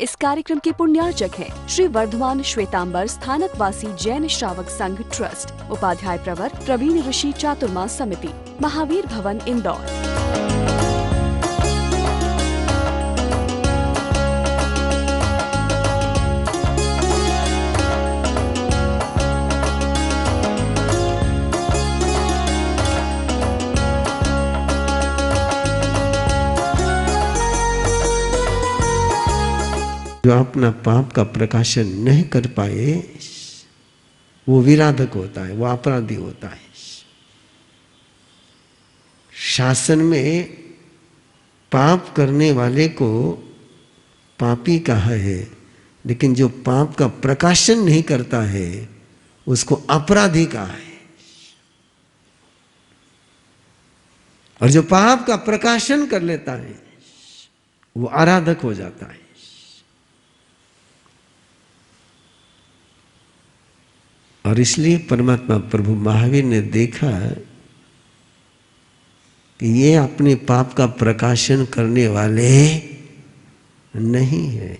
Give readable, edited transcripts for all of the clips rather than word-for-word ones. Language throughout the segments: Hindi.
इस कार्यक्रम के पुण्यार्चक हैं श्री वर्धमान श्वेतांबर स्थानकवासी जैन श्रावक संघ ट्रस्ट, उपाध्याय प्रवर प्रवीण ऋषि चातुर्मास समिति, महावीर भवन इंदौर। जो अपना पाप का प्रकाशन नहीं कर पाए वो विराधक होता है, वो अपराधी होता है। शासन में पाप करने वाले को पापी कहा है, लेकिन जो पाप का प्रकाशन नहीं करता है उसको अपराधी कहा है। और जो पाप का प्रकाशन कर लेता है वो आराधक हो जाता है। और इसलिए परमात्मा प्रभु महावीर ने देखा कि ये अपने पाप का प्रकाशन करने वाले नहीं है।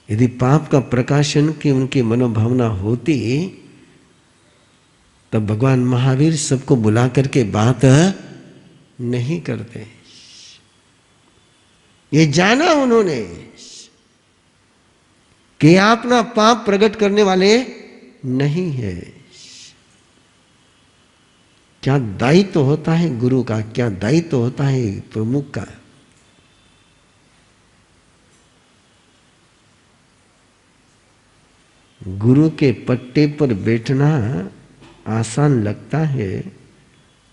यदि पाप का प्रकाशन की उनकी मनोभावना होती तब भगवान महावीर सबको बुला करके बात नहीं करते। ये जाना उन्होंने कि अपना पाप प्रकट करने वाले नहीं है। क्या दायित्व होता है गुरु का, क्या दायित्व होता है प्रमुख का। गुरु के पट्टे पर बैठना आसान लगता है,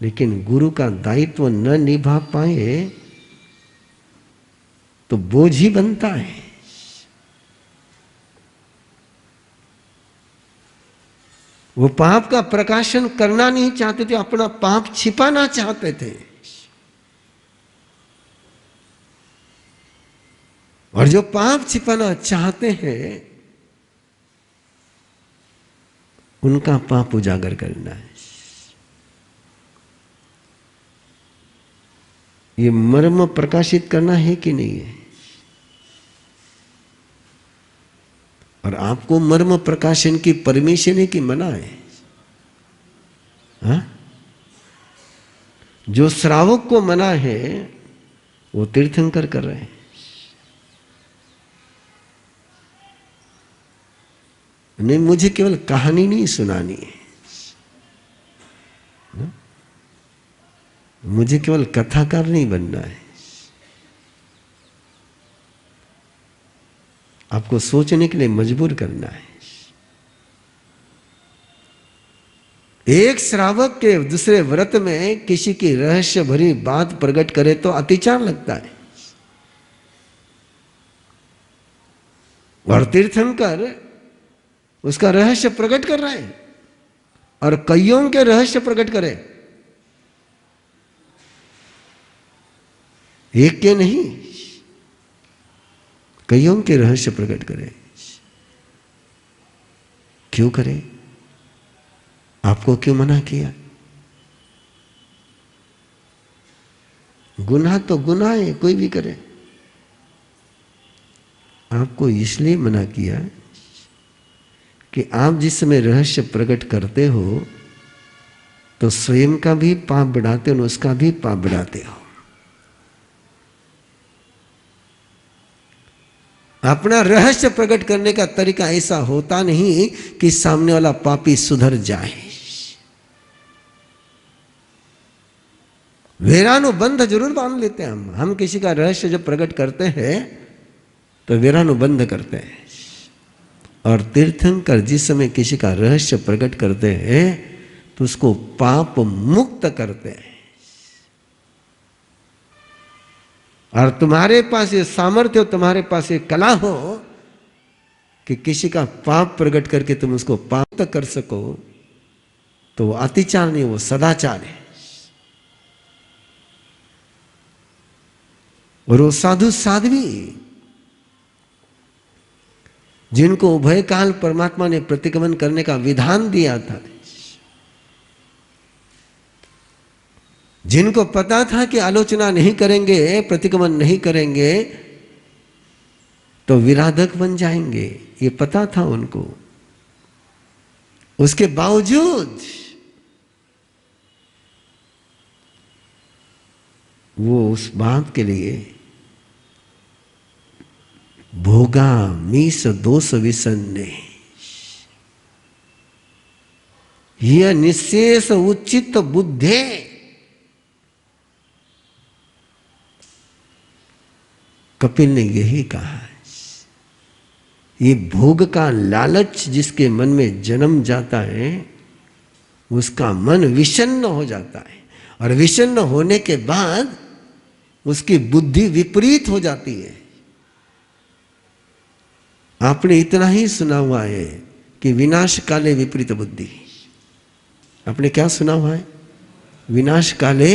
लेकिन गुरु का दायित्व न निभा पाए तो बोझ ही बनता है। वो पाप का प्रकाशन करना नहीं चाहते थे, अपना पाप छिपाना चाहते थे। और जो पाप छिपाना चाहते हैं उनका पाप उजागर करना है। ये मर्म प्रकाशित करना है कि नहीं है। और आपको मर्म प्रकाशन की परमिशन है कि मना है? हा? जो श्रावक को मना है वो तीर्थंकर कर रहे हैं। नहीं, मुझे केवल कहानी नहीं सुनानी है, मुझे केवल कथाकार नहीं बनना है। आपको सोचने के लिए मजबूर करना है। एक श्रावक के दूसरे व्रत में किसी की रहस्य भरी बात प्रकट करे तो अतिचार लगता है। और तीर्थंकर उसका रहस्य प्रकट कर रहे हैं और कईयों के रहस्य प्रकट करे, एक के नहीं, कईयों के रहस्य प्रकट करे। क्यों करे? आपको क्यों मना किया? गुनाह तो गुनाह है, कोई भी करे। आपको इसलिए मना किया कि आप जिस समय रहस्य प्रकट करते हो तो स्वयं का भी पाप बढ़ाते हो और उसका भी पाप बढ़ाते हो। अपना रहस्य प्रकट करने का तरीका ऐसा होता नहीं कि सामने वाला पापी सुधर जाए। वेरानुबंध जरूर बांध लेते हैं हम किसी का रहस्य जब प्रकट करते हैं तो वेरानुबंध करते हैं। और तीर्थंकर जिस समय किसी का रहस्य प्रकट करते हैं तो उसको पाप मुक्त करते हैं। और तुम्हारे पास ये सामर्थ्य हो, तुम्हारे पास ये कला हो कि किसी का पाप प्रकट करके तुम उसको पाप तक कर सको तो वो अतिचार नहीं, वो सदाचार है। और वो साधु साध्वी जिनको उभय काल परमात्मा ने प्रतिगमन करने का विधान दिया था, जिनको पता था कि आलोचना नहीं करेंगे, प्रतिक्रमण नहीं करेंगे, तो विराधक बन जाएंगे, ये पता था उनको। उसके बावजूद वो उस बात के लिए भोगा मीस दोष विसन्ने, यह निशेष उचित बुद्धे, कपिल ने यही कहा। ये भोग का लालच जिसके मन में जन्म जाता है, उसका मन विषन्न हो जाता है, और विषन्न होने के बाद उसकी बुद्धि विपरीत हो जाती है। आपने इतना ही सुना हुआ है कि विनाश काले विपरीत बुद्धि। आपने क्या सुना हुआ है? विनाश काले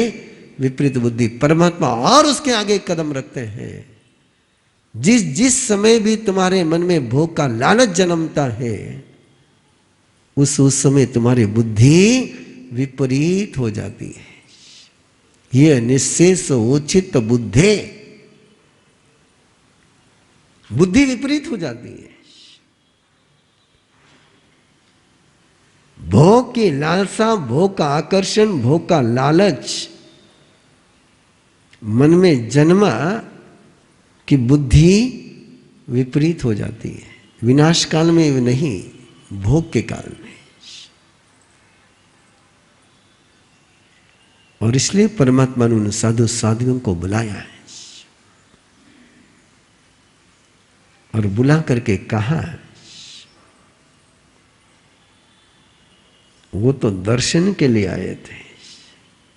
विपरीत बुद्धि। परमात्मा और उसके आगे एक कदम रखते हैं। जिस जिस समय भी तुम्हारे मन में भोग का लालच जन्मता है, उस समय तुम्हारी बुद्धि विपरीत हो जाती है। यह निशेष उचित बुद्धे, बुद्धि विपरीत हो जाती है। भोग की लालसा, भोग का आकर्षण, भोग का लालच मन में जन्मा कि बुद्धि विपरीत हो जाती है। विनाश काल में नहीं, भोग के काल में। और इसलिए परमात्मा ने उन साधु साधुओं को बुलाया है और बुला करके कहा, वो तो दर्शन के लिए आए थे,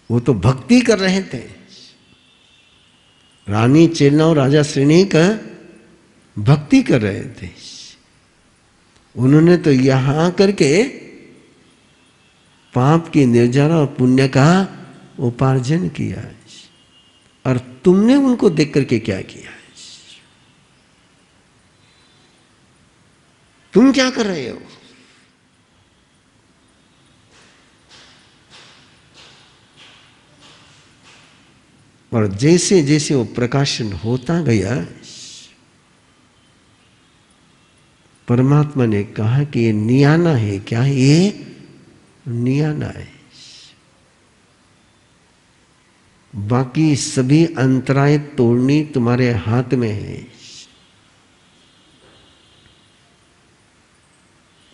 वो तो भक्ति कर रहे थे। रानी चेलना और राजा श्रेणी का भक्ति कर रहे थे। उन्होंने तो यहां आकर के पाप की निर्जरा और पुण्य का उपार्जन किया, और तुमने उनको देख करके क्या किया? तुम क्या कर रहे हो? और जैसे जैसे वो प्रकाशन होता गया, परमात्मा ने कहा कि ये नियाना है। क्या है ये? नियाना है। बाकी सभी अंतराय तोड़नी तुम्हारे हाथ में है।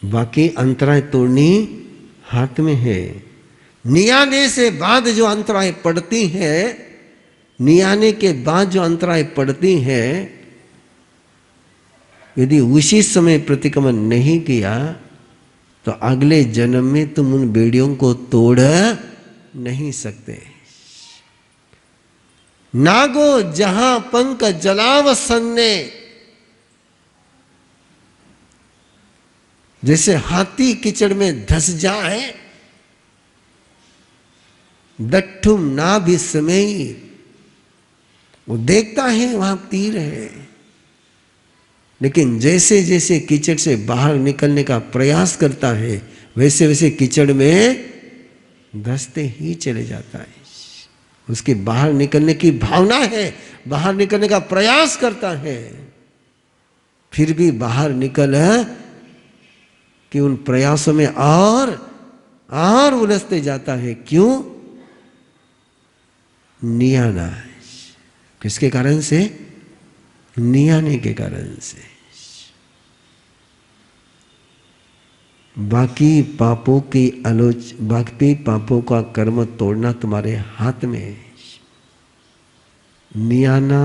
बाकी अंतराय तोड़नी हाथ में है। नियाने से बाद जो अंतराय पड़ती है, नियाने के बाद जो अंतराय पड़ती है, यदि उसी समय प्रतिक्रमण नहीं किया तो अगले जन्म में तुम उन बेड़ियों को तोड़ नहीं सकते। नागो जहां पंख जलावसन्ने, जैसे हाथी कीचड़ में धस जाए, दट्ठुम ना भी समय, वो देखता है वहां तीर है, लेकिन जैसे जैसे कीचड़ से बाहर निकलने का प्रयास करता है, वैसे वैसे कीचड़ में धंसते ही चले जाता है। उसकी बाहर निकलने की भावना है, बाहर निकलने का प्रयास करता है, फिर भी बाहर निकल कि उन प्रयासों में और उलझते जाता है। क्यों? नियाना है। किसके कारण से? नियाने के कारण से। बाकी पापों की बाकी पापों का कर्म तोड़ना तुम्हारे हाथ में है। नियाना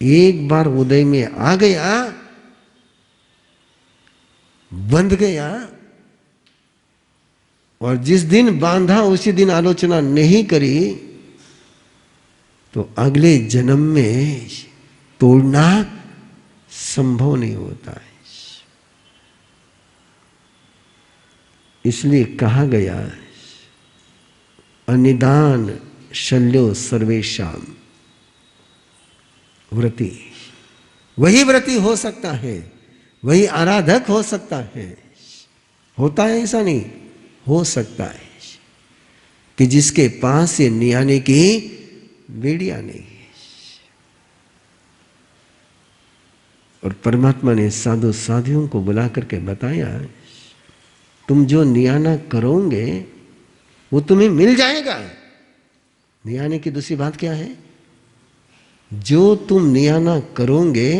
एक बार उदय में आ गया, बंध गया, और जिस दिन बांधा उसी दिन आलोचना नहीं करी, तो अगले जन्म में तोड़ना संभव नहीं होता है। इसलिए कहा गया, अनिदान शल्यो सर्वेशाम व्रती। वही व्रती हो सकता है, वही आराधक हो सकता है। होता है ऐसा नहीं? हो सकता है। कि जिसके पास ये नियाने की बेड़ियां नहीं है। और परमात्मा ने साधु साधियों को बुला करके बताया, तुम जो नियाना करोगे वो तुम्हें मिल जाएगा। नियाने की दूसरी बात क्या है? जो तुम नियाना करोगे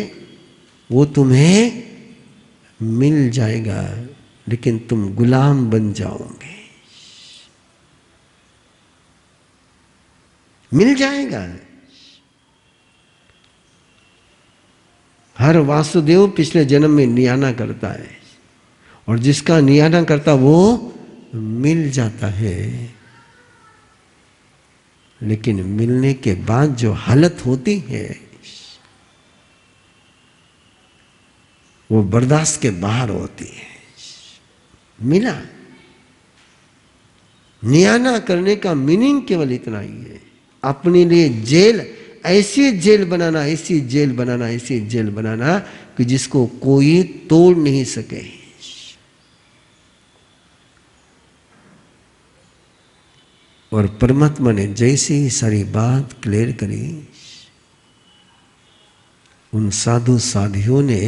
वो तुम्हें मिल जाएगा, लेकिन तुम गुलाम बन जाओगे। मिल जाएगा। हर वासुदेव पिछले जन्म में नियाना करता है, और जिसका नियाना करता वो मिल जाता है। लेकिन मिलने के बाद जो हालत होती है वो बर्दाश्त के बाहर होती है। मिला। नियाना करने का मीनिंग केवल इतना ही है, अपने लिए जेल, ऐसी जेल बनाना, ऐसी जेल बनाना, ऐसी जेल बनाना कि जिसको कोई तोड़ नहीं सके। और परमात्मा ने जैसे ही सारी बात क्लियर करी, उन साधु साधियों ने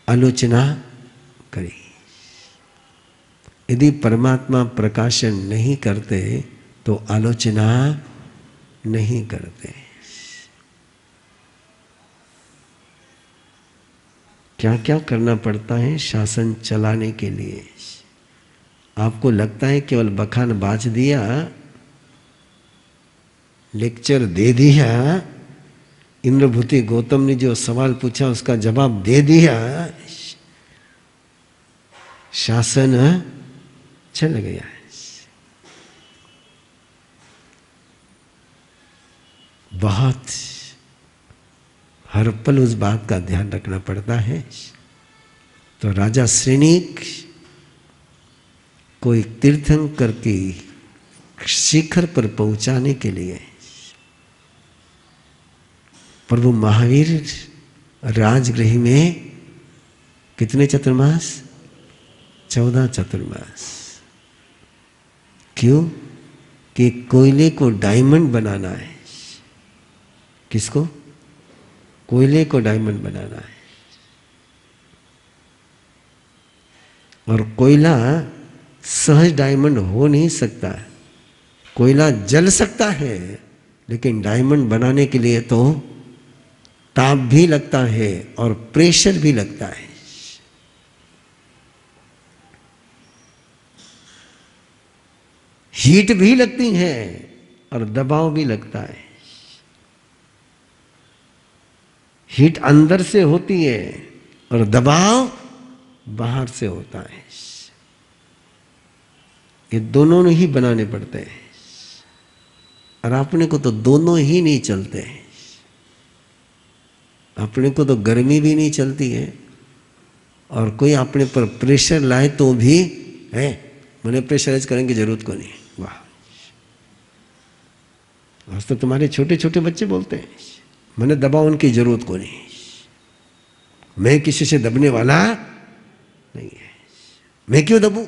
आलोचना करी। यदि परमात्मा प्रकाशन नहीं करते तो आलोचना नहीं करते। क्या क्या करना पड़ता है शासन चलाने के लिए। आपको लगता है केवल बखान बाज दिया, लेक्चर दे दिया, इंद्रभूति गौतम ने जो सवाल पूछा उसका जवाब दे दिया, शासन चल गया। बहुत हर पल उस बात का ध्यान रखना पड़ता है। तो राजा श्रेणिक को एक तीर्थंकर की शिखर पर पहुंचाने के लिए प्रभु महावीर राजगृह में कितने चतुर्मास? 14 चतुर्मास। क्यों? कि कोयले को डायमंड बनाना है। किसको? कोयले को डायमंड बनाना है। और कोयला सहज डायमंड हो नहीं सकता। कोयला जल सकता है, लेकिन डायमंड बनाने के लिए तो ताप भी लगता है और प्रेशर भी लगता है। हीट भी लगती है और दबाव भी लगता है। हीट अंदर से होती है और दबाव बाहर से होता है। ये दोनों ही बनाने पड़ते हैं, और अपने को तो दोनों ही नहीं चलते हैं। अपने को तो गर्मी भी नहीं चलती है, और कोई अपने पर प्रेशर लाए तो भी है, मैंने प्रेशराइज करने की जरूरत को नहीं। वाह, आज तो तुम्हारे छोटे छोटे बच्चे बोलते हैं मैंने दबाव उनकी जरूरत को नहीं, मैं किसी से दबने वाला नहीं है, मैं क्यों दबूं?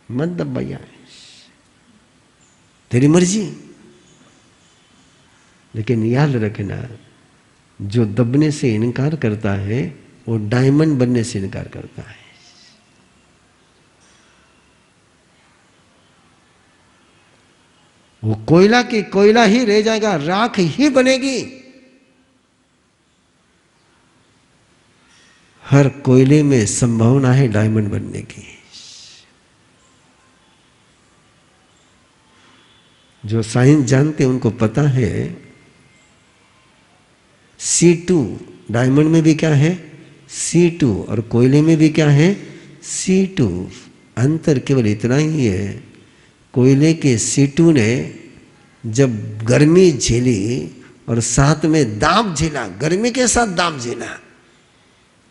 मत दब भैया, तेरी मर्जी। लेकिन याद रखना, जो दबने से इनकार करता है वो डायमंड बनने से इनकार करता है। वो कोयला की कोयला ही रह जाएगा, राख ही बनेगी। हर कोयले में संभावना है डायमंड बनने की। जो साइंस जानते हैं उनको पता है, C2 डायमंड में भी क्या है? C2, और कोयले में भी क्या है? C2। अंतर केवल इतना ही है, कोयले के C2 ने जब गर्मी झेली और साथ में दाब झेला, गर्मी के साथ दाब झेला,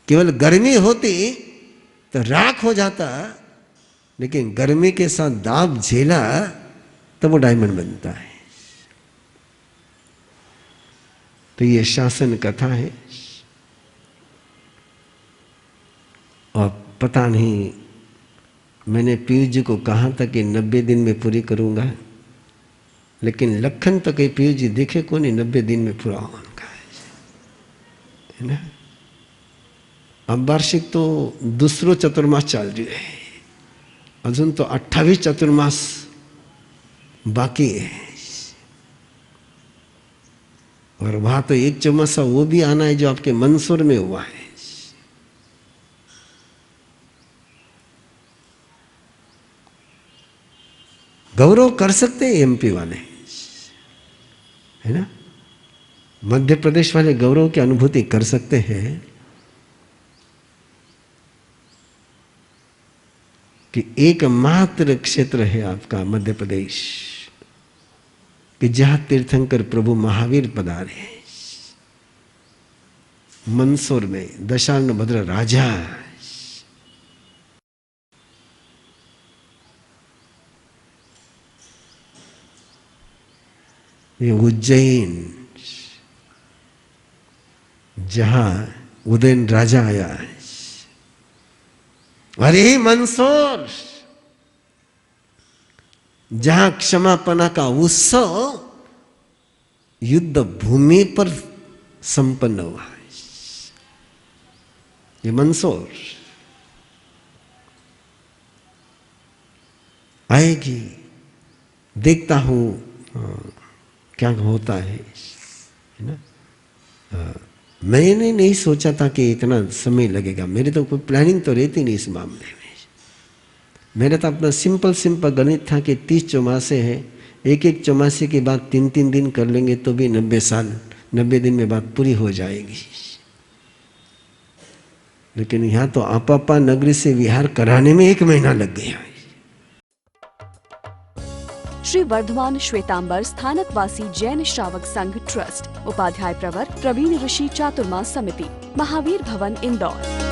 केवल गर्मी होती तो राख हो जाता, लेकिन गर्मी के साथ दाब झेला तब वो डायमंड बनता है। तो ये शासन कथा है, और पता नहीं मैंने पीयूष जी को कहा था कि 90 दिन में पूरी करूंगा, लेकिन लखन तक ये पीयूष जी देखे को नहीं 90 दिन में पूरा होगा, है ना। अब वार्षिक तो दूसरो चतुर्मास चल रही है, अजून तो 28 चतुर्मास बाकी है, और वहां तो एक चौमासा वो भी आना है जो आपके मंसूर में हुआ है। गौरव कर सकते हैं एमपी वाले, है ना, मध्य प्रदेश वाले गौरव की अनुभूति कर सकते हैं कि एकमात्र क्षेत्र है आपका मध्य प्रदेश कि जहां तीर्थंकर प्रभु महावीर पधारे, मंदसौर में दशार्ण भद्र राजा, ये उज्जैन जहां उदयन राजा आया है, अरे मंदसौर जहां क्षमापना का उत्सव युद्ध भूमि पर संपन्न हुआ है, ये मंदसौर आएगी। देखता हूं क्या होता है ना। मैंने नहीं सोचा था कि इतना समय लगेगा, मेरी तो कोई प्लानिंग तो रहती नहीं इस मामले में। मेरा तो अपना सिंपल गणित था कि 30 चौमासे हैं, एक एक चौमासे के बाद 3-3 दिन कर लेंगे तो भी 90 दिन में बात पूरी हो जाएगी। लेकिन यहाँ तो आपा नगरी से विहार कराने में 1 महीना लग गया। श्री वर्धमान श्वेतांबर स्थानकवासी जैन श्रावक संघ ट्रस्ट, उपाध्याय प्रवर प्रवीण ऋषि चातुर्मास समिति, महावीर भवन इंदौर।